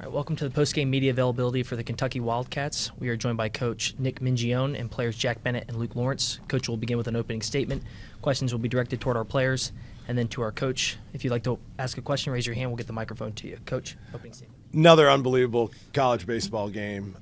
All right, welcome to the post-game media availability for the Kentucky Wildcats. We are joined by Coach Nick Mingione and players Jack Bennett and Luke Lawrence. Coach will begin with an opening statement. Questions will be directed toward our players and then to our coach. If you'd like to ask a question, raise your hand. We'll get the microphone to you. Coach, opening statement. Another unbelievable college baseball game.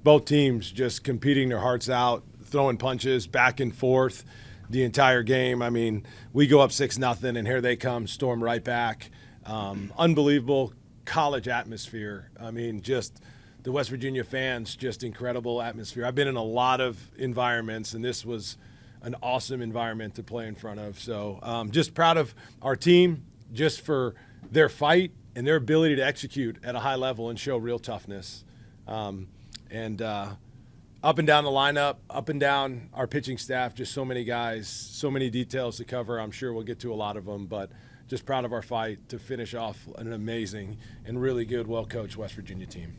Both teams just competing their hearts out, throwing punches back and forth the entire game. I mean, we go up 6-0, and here they come, storm right back. Unbelievable college atmosphere. I mean, just the West Virginia fans, just incredible atmosphere. I've been in a lot of environments, and this was an awesome environment to play in front of. So just proud of our team just for their fight and their ability to execute at a high level and show real toughness. And up and down the lineup, up and down our pitching staff, just so many guys, so many details to cover. I'm sure we'll get to a lot of them, but just proud of our fight to finish off an amazing and really good, well-coached West Virginia team.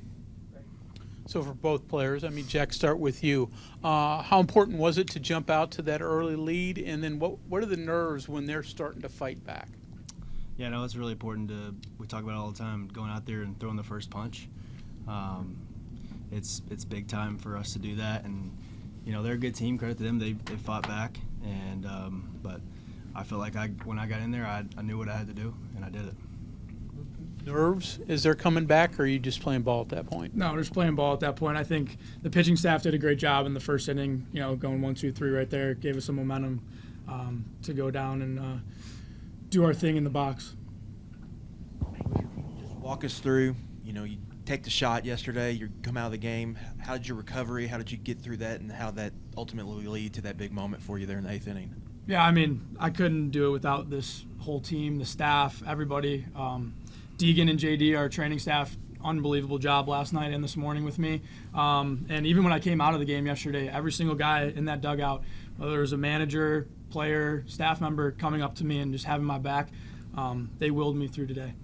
So for both players, I mean, Jack, start with you. How important was it to jump out to that early lead? And then what are the nerves when they're starting to fight back? Yeah, no, it's really important we talk about it all the time, going out there and throwing the first punch. It's big time for us to do that. And, you know, they're a good team. Credit to them. They fought back. And but I felt like when I got in there, I knew what I had to do, and I did it. Nerves as they're coming back, or are you just playing ball at that point? No, just playing ball at that point. I think the pitching staff did a great job in the first inning, you know, going 1, 2, 3 right there. Gave us some momentum to go down and do our thing in the box. Just walk us through, you know, you take the shot yesterday, you come out of the game. How did your recovery, how did you get through that, and how that ultimately lead to that big moment for you there in the 8th inning? Yeah, I mean, I couldn't do it without this whole team, the staff, everybody. Deegan and JD, our training staff, unbelievable job last night and this morning with me. And even when I came out of the game yesterday, every single guy in that dugout, whether it was a manager, player, staff member coming up to me and just having my back, they willed me through today.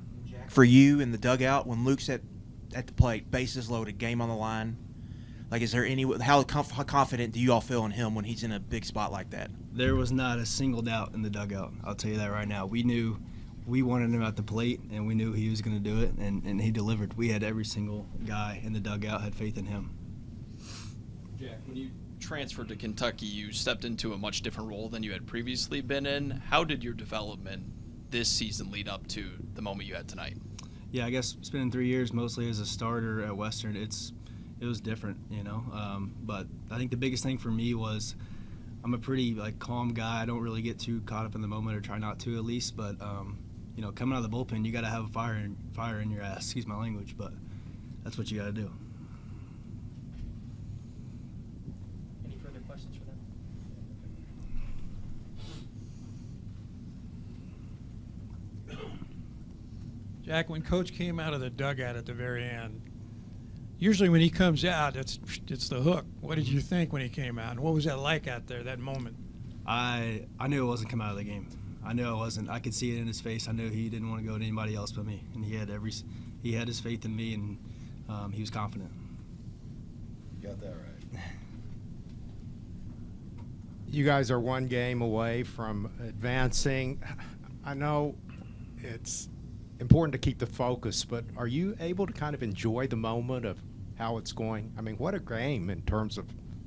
For you in the dugout, when Luke's at the plate, bases loaded, game on the line, like, is there how confident do you all feel in him when he's in a big spot like that? There was not a single doubt in the dugout. I'll tell you that right now. We knew we wanted him at the plate, and we knew he was going to do it, and he delivered. We had every single guy in the dugout had faith in him. Jack, when you transferred to Kentucky, you stepped into a much different role than you had previously been in. How did your development this season lead up to the moment you had tonight? Yeah, I guess spending 3 years mostly as a starter at Western, it was different, you know. But I think the biggest thing for me was I'm a pretty calm guy. I don't really get too caught up in the moment, or try not to at least. But you know, coming out of the bullpen, you got to have a fire in your ass. Excuse my language, but that's what you got to do. Any further questions for them? Jack, when Coach came out of the dugout at the very end, usually when he comes out, it's the hook. What did you think when he came out? And what was that like out there, that moment? I knew it wasn't coming out of the game. I knew it wasn't. I could see it in his face. I knew he didn't want to go to anybody else but me. And he had his faith in me, and he was confident. You got that right. You guys are one game away from advancing. I know it's important to keep the focus, but are you able to kind of enjoy the moment of how it's going? I mean, what a game in terms of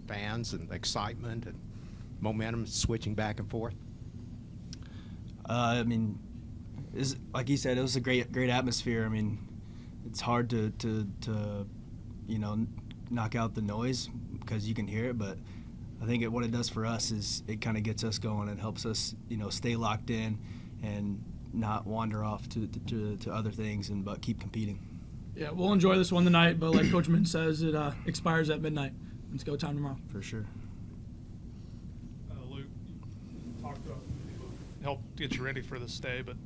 fans and excitement and momentum switching back and forth. I mean, like he said, it was a great atmosphere. I mean, it's hard to you know, knock out the noise because you can hear it, but I think what it does for us is it kind of gets us going and helps us, you know, stay locked in and not wander off to other things, but keep competing. Yeah, we'll enjoy this one tonight, but like Coach Min says, it expires at midnight. It's go time tomorrow. For sure. Luke, talked about help get you ready for this day, but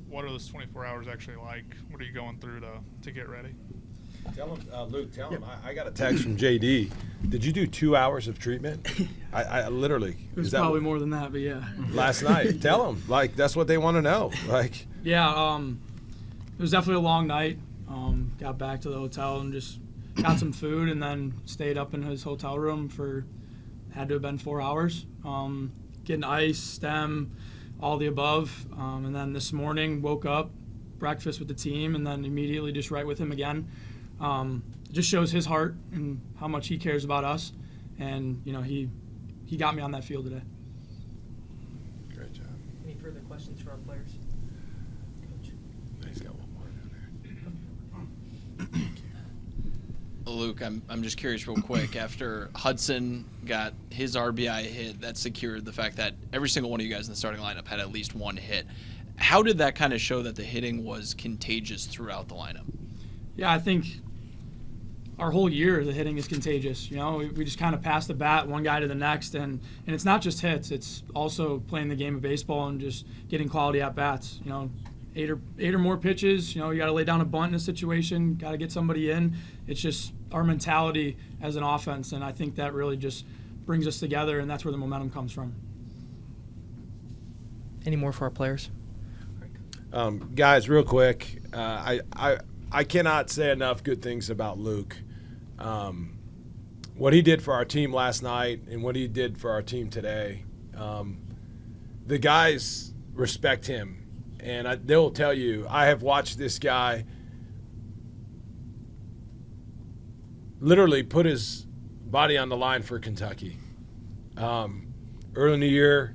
what are those 24 hours actually like? What are you going through to get ready? Tell him, Luke, tell him. I got a text from JD. Did you do 2 hours of treatment? I literally. It was probably more than that, but yeah. Last night. Tell them. Like, that's what they want to know. Like. Yeah, it was definitely a long night. Got back to the hotel and just got some food and then stayed up in his hotel room for, had to have been 4 hours. Getting ice, stem, all the above. And then this morning woke up, breakfast with the team and then immediately just right with him again. It just shows his heart and how much he cares about us. And, he got me on that field today. Great job. Any further questions for our players? Coach. He's got one more down there. Luke, I'm just curious real quick. After Hudson got his RBI hit, that secured the fact that every single one of you guys in the starting lineup had at least one hit. How did that kind of show that the hitting was contagious throughout the lineup? Yeah, I think our whole year the hitting is contagious. We just kind of pass the bat one guy to the next, and it's not just hits. It's also playing the game of baseball and just getting quality at bats. 8 or more pitches. You got to lay down a bunt in a situation. Got to get somebody in. It's just our mentality as an offense, and I think that really just brings us together, and that's where the momentum comes from. Any more for our players? Guys, real quick, I cannot say enough good things about Luke. What he did for our team last night and what he did for our team today, the guys respect him. And they'll tell you, I have watched this guy literally put his body on the line for Kentucky. Early in the year,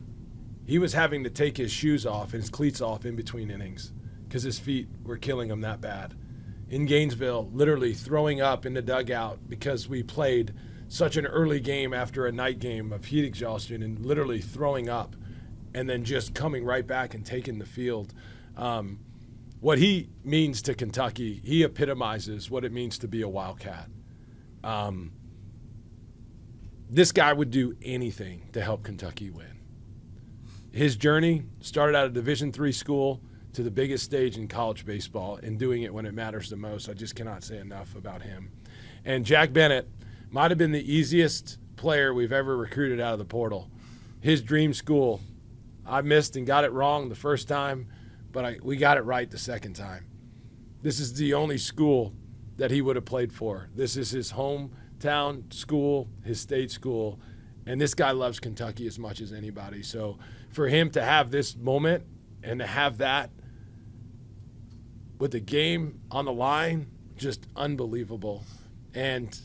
he was having to take his shoes off and his cleats off in between innings because his feet were killing him that bad. In Gainesville, literally throwing up in the dugout because we played such an early game after a night game of heat exhaustion and literally throwing up and then just coming right back and taking the field. What he means to Kentucky, he epitomizes what it means to be a Wildcat. This guy would do anything to help Kentucky win. His journey started out of Division III school to the biggest stage in college baseball and doing it when it matters the most. I just cannot say enough about him. And Jack Bennett might have been the easiest player we've ever recruited out of the portal. His dream school, I missed and got it wrong the first time, but we got it right the second time. This is the only school that he would have played for. This is his hometown school, his state school, and this guy loves Kentucky as much as anybody. So for him to have this moment and to have that with the game on the line, just unbelievable. And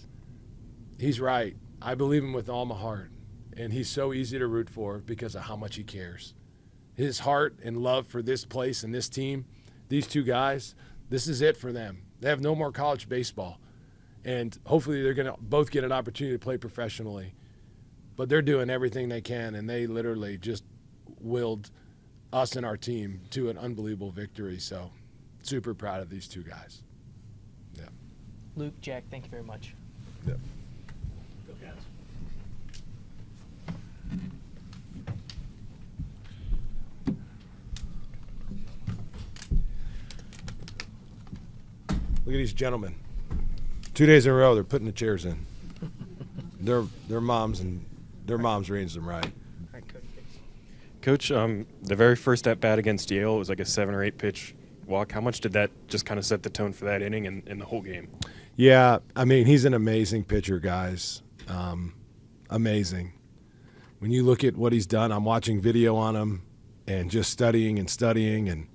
he's right. I believe him with all my heart. And he's so easy to root for because of how much he cares. His heart and love for this place and this team, these two guys, this is it for them. They have no more college baseball. And hopefully they're going to both get an opportunity to play professionally. But they're doing everything they can, and they literally just willed us and our team to an unbelievable victory. So super proud of these two guys. Yeah. Luke, Jack, thank you very much. Yeah. Go Cats. Look at these gentlemen. 2 days in a row, they're putting the chairs in. Their moms raised them right. All right, Coach. Coach, the very first at bat against Yale, it was like a 7 or 8 pitch walk. How much did that just kind of set the tone for that inning and the whole game? Yeah, I mean, he's an amazing pitcher, guys. Amazing. When you look at what he's done, I'm watching video on him and just studying, and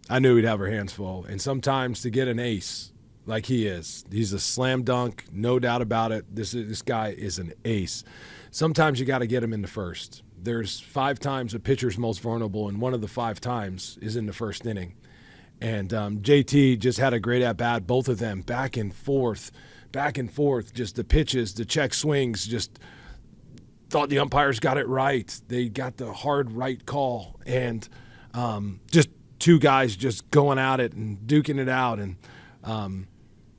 I knew he'd have our hands full. And sometimes to get an ace like he is, he's a slam dunk, no doubt about it. This guy is an ace. Sometimes you got to get him in the first. There's 5 times a pitcher's most vulnerable, and one of the 5 times is in the first inning. And JT just had a great at-bat, both of them, back and forth, just the pitches, the check swings, just thought the umpires got it right. They got the hard right call, and just two guys just going at it and duking it out. And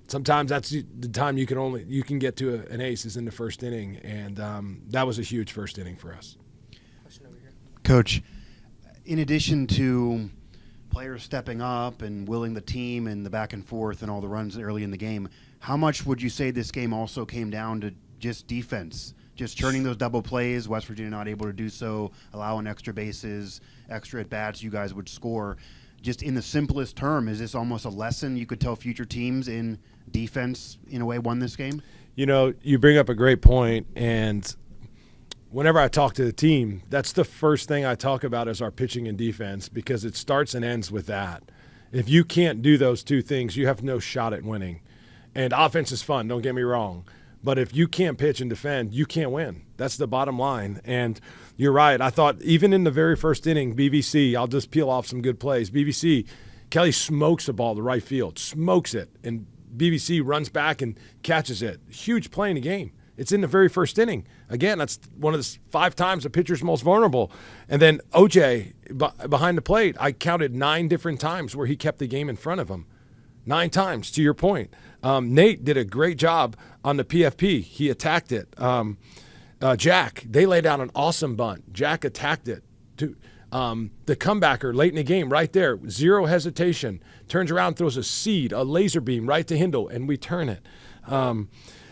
sometimes that's the time you can get to an ace is in the first inning, and that was a huge first inning for us. Question over here. Coach, in addition to players stepping up and willing the team and the back and forth and all the runs early in the game, how much would you say this game also came down to just defense, just turning those double plays, West Virginia not able to do so, allowing extra bases, extra at-bats, you guys would score? Just in the simplest term, is this almost a lesson you could tell future teams in defense, in a way, won this game? You know, you bring up a great point, and whenever I talk to the team, that's the first thing I talk about is our pitching and defense, because it starts and ends with that. If you can't do those two things, you have no shot at winning. And offense is fun, don't get me wrong. But if you can't pitch and defend, you can't win. That's the bottom line. And you're right. I thought even in the very first inning, BVC, I'll just peel off some good plays. BVC, Kelly smokes the ball to right field, smokes it, and BVC runs back and catches it. Huge play in the game. It's in the very first inning. Again, that's one of the 5 times the pitcher's most vulnerable. And then OJ, behind the plate, I counted 9 different times where he kept the game in front of him. 9 times, to your point. Nate did a great job on the PFP. He attacked it. Jack, they laid out an awesome bunt. Jack attacked it. The comebacker late in the game, right there, 0 hesitation, turns around, throws a seed, a laser beam right to Hindle, and we turn it.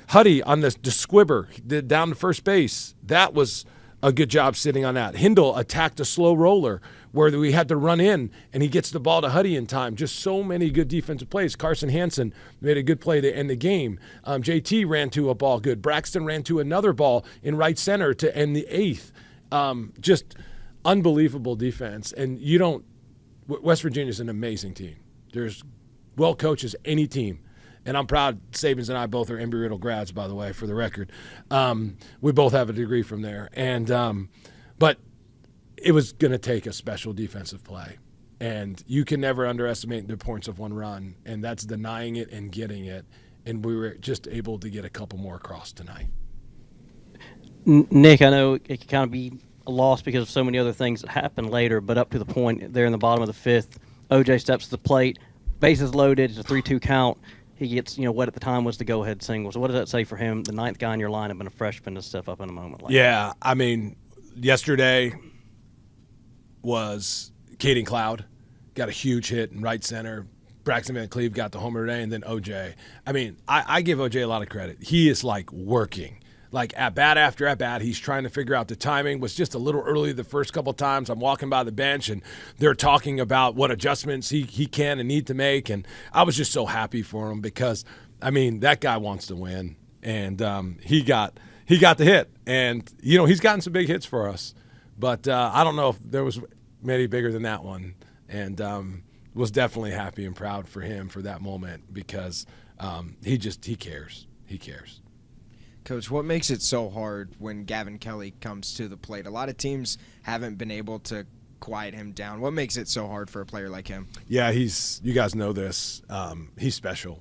Huddy on the squibber down to first base, that was a good job sitting on that. Hindle attacked a slow roller where we had to run in, and he gets the ball to Huddy in time. Just so many good defensive plays. Carson Hansen made a good play to end the game. JT ran to a ball good. Braxton ran to another ball in right center to end the 8th. Just unbelievable defense. And West Virginia's an amazing team. There's well coached as any team. And I'm proud Sabins and I both are Embry-Riddle grads, by the way, for the record. We both have a degree from there. And but it was going to take a special defensive play. And you can never underestimate the importance of one run, and that's denying it and getting it. And we were just able to get a couple more across tonight. Nick, I know it can kind of be a loss because of so many other things that happened later, but up to the point there in the bottom of the 5th, OJ steps to the plate, bases loaded, it's a 3-2 count. He gets, what at the time was the go-ahead single. So what does that say for him, the 9th guy in your lineup and a freshman to step up in a moment like that? Yeah, I mean, yesterday was Caden Cloud, got a huge hit in right center. Braxton Van Cleve got the homer today, and then OJ. I mean, I give OJ a lot of credit. He is, working. At-bat after at-bat, he's trying to figure out the timing. Was just a little early the first couple times. I'm walking by the bench, and they're talking about what adjustments he can and need to make. And I was just so happy for him because, I mean, that guy wants to win. And he got the hit. And, he's gotten some big hits for us. But I don't know if there was many bigger than that one. And was definitely happy and proud for him for that moment because he cares. He cares. Coach, what makes it so hard when Gavin Kelly comes to the plate? A lot of teams haven't been able to quiet him down. What makes it so hard for a player like him? Yeah, you guys know this. He's special.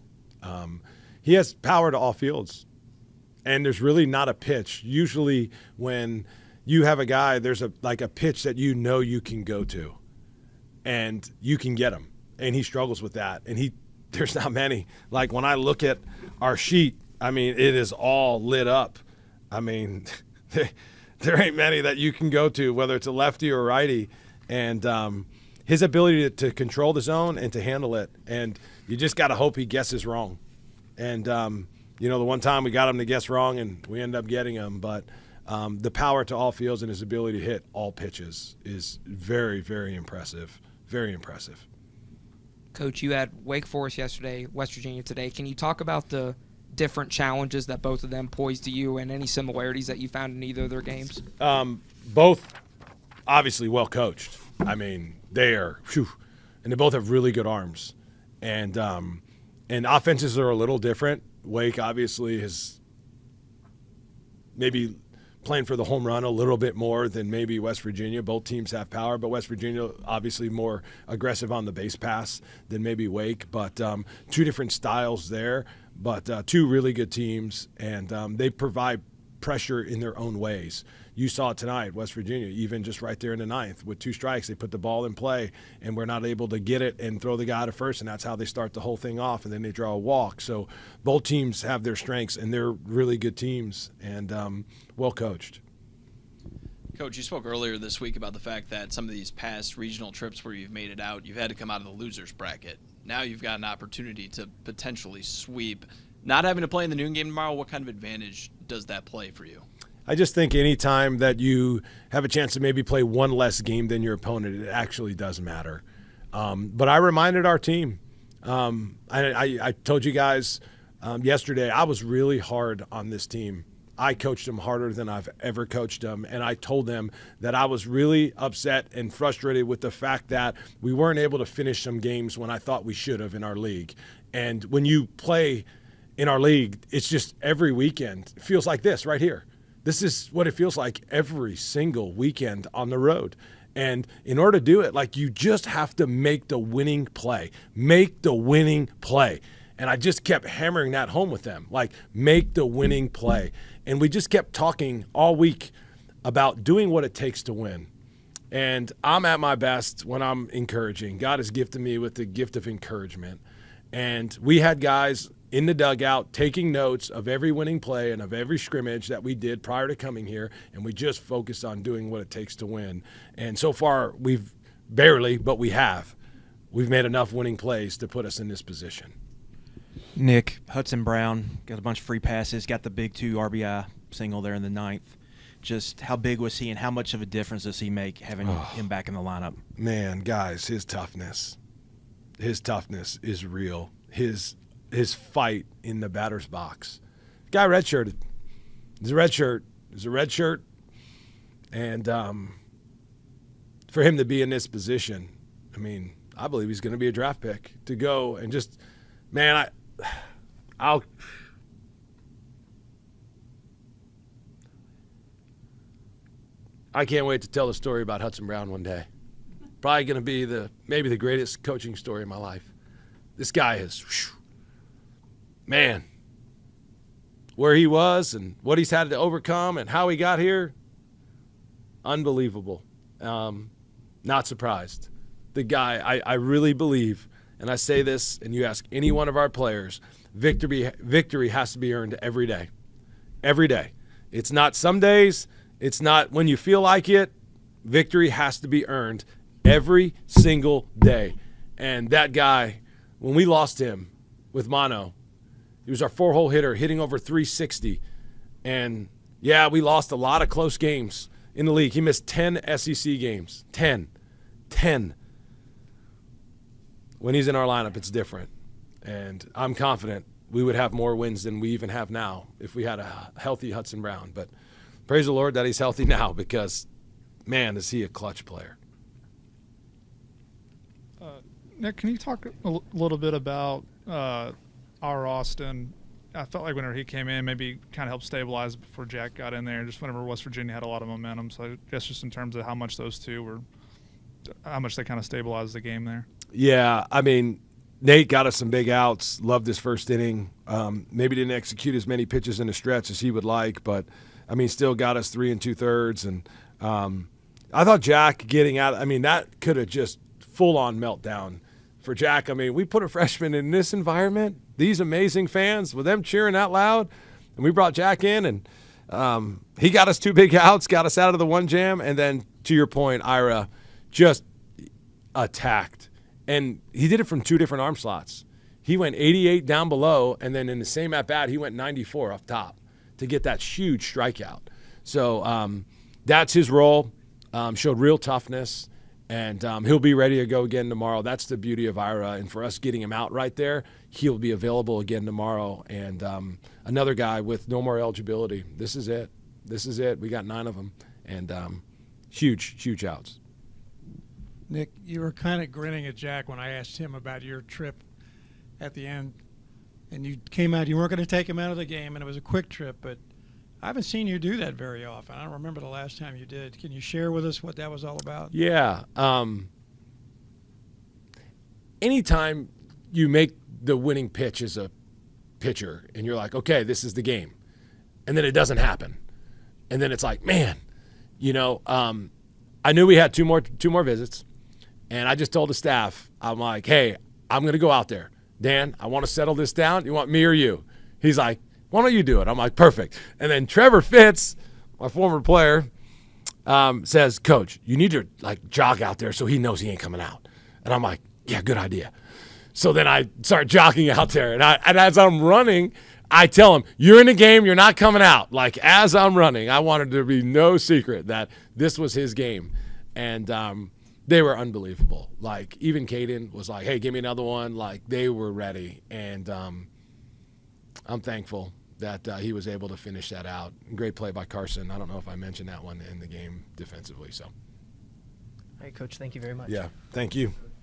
He has power to all fields, and there's really not a pitch. Usually when you have a guy, there's a pitch that you can go to, and you can get him, and he struggles with that. And there's not many. When I look at our sheet, I mean, it is all lit up. I mean, there ain't many that you can go to, whether it's a lefty or righty. And his ability to control the zone and to handle it, and you just got to hope he guesses wrong. And, the one time we got him to guess wrong and we ended up getting him. But the power to all fields and his ability to hit all pitches is very, very impressive. Very impressive. Coach, you had Wake Forest yesterday, West Virginia today. Can you talk about the different challenges that both of them posed to you and any similarities that you found in either of their games? Both obviously well coached. I mean, they are, and they both have really good arms. And offenses are a little different. Wake obviously is maybe playing for the home run a little bit more than maybe West Virginia. Both teams have power, but West Virginia obviously more aggressive on the base pass than maybe Wake. But 2 different styles there. But 2 really good teams, and they provide pressure in their own ways. You saw it tonight, West Virginia, even just right there in the 9th. With 2 strikes, they put the ball in play, and we're not able to get it and throw the guy to first, and that's how they start the whole thing off, and then they draw a walk. So both teams have their strengths, and they're really good teams and well coached. Coach, you spoke earlier this week about the fact that some of these past regional trips where you've made it out, you've had to come out of the losers bracket. Now you've got an opportunity to potentially sweep. Not having to play in the noon game tomorrow, what kind of advantage does that play for you? I just think any time that you have a chance to maybe play one less game than your opponent, it actually does matter. But I reminded our team. I told you guys yesterday I was really hard on this team. I coached them harder than I've ever coached them, and I told them that I was really upset and frustrated with the fact that we weren't able to finish some games when I thought we should have in our league. And when you play in our league, it's just every weekend. It feels like this right here. This is what it feels like every single weekend on the road. And in order to do it, like, you just have to make the winning play. Make the winning play. And I just kept hammering that home with them, like, make the winning play. And we just kept talking all week about doing what it takes to win. And I'm at my best when I'm encouraging. God has gifted me with the gift of encouragement. And we had guys in the dugout taking notes of every winning play and of every scrimmage that we did prior to coming here, and we just focused on doing what it takes to win. And so far, we've barely, but we have. We've made enough winning plays to put us in this position. Nick, Hudson Brown got a bunch of free passes, got the big 2 RBI single there in the 9th. Just how big was he, and how much of a difference does he make having him back in the lineup? Man, guys, his toughness is real. His fight in the batter's box. Guy redshirted. He's a red shirt. And for him to be in this position, I mean, I believe he's going to be a draft pick to go and just, man, I can't wait to tell the story about Hudson Brown one day. Probably going to be maybe the greatest coaching story of my life. This guy is, man, where he was and what he's had to overcome and how he got here, unbelievable. Not surprised. The guy, I really believe, and I say this, and you ask any one of our players, victory has to be earned every day. Every day. It's not some days. It's not when you feel like it. Victory has to be earned every single day. And that guy, when we lost him with mono, he was our 4-hole hitter, hitting over 360. And, yeah, we lost a lot of close games in the league. He missed 10 SEC games. 10. When he's in our lineup, it's different. And I'm confident we would have more wins than we even have now if we had a healthy Hudson Brown. But praise the Lord that he's healthy now because, man, is he a clutch player. Nick, can you talk a little bit about our Austin? I felt like whenever he came in, maybe kind of helped stabilize before Jack got in there. Just whenever West Virginia had a lot of momentum. So I guess just in terms of how much those two how much they kind of stabilized the game there. Yeah, I mean, Nate got us some big outs. Loved his first inning. Maybe didn't execute as many pitches in the stretch as he would like, but I mean, still got us 3 2/3. And I thought Jack getting out. I mean, that could have just full-on meltdown for Jack. I mean, we put a freshman in this environment, these amazing fans, with them cheering out loud, and we brought Jack in, and he got us 2 big outs, got us out of the 1 jam, and then, to your point, Ira just attacked. And he did it from 2 different arm slots. He went 88 down below, and then in the same at-bat, he went 94 up top to get that huge strikeout. So that's his role. Showed real toughness. And he'll be ready to go again tomorrow. That's the beauty of Ira. And for us getting him out right there, he'll be available again tomorrow. And another guy with no more eligibility. This is it. We got 9 of them. And huge outs. Nick, you were kind of grinning at Jack when I asked him about your trip at the end. And you came out, you weren't going to take him out of the game, and it was a quick trip. But I haven't seen you do that very often. I don't remember the last time you did. Can you share with us what that was all about? Yeah. Anytime you make the winning pitch as a pitcher and you're like, okay, this is the game, and then it doesn't happen, and then it's like, man, I knew we had two more visits, and I just told the staff, I'm like, hey, I'm going to go out there. Dan, I want to settle this down. You want me or you? He's like, why don't you do it? I'm like, perfect. And then Trevor Fitz, my former player, says, Coach, you need to jog out there so he knows he ain't coming out. And I'm like, yeah, good idea. So then I start jogging out there, and as I'm running, I tell him, you're in the game, you're not coming out. Like, as I'm running, I wanted there to be no secret that this was his game. And they were unbelievable. Like, even Caden was like, hey, give me another one. Like, they were ready. And I'm thankful that he was able to finish that out. Great play by Carson. I don't know if I mentioned that one in the game defensively. So, All right, Coach, thank you very much. yeah, thank you.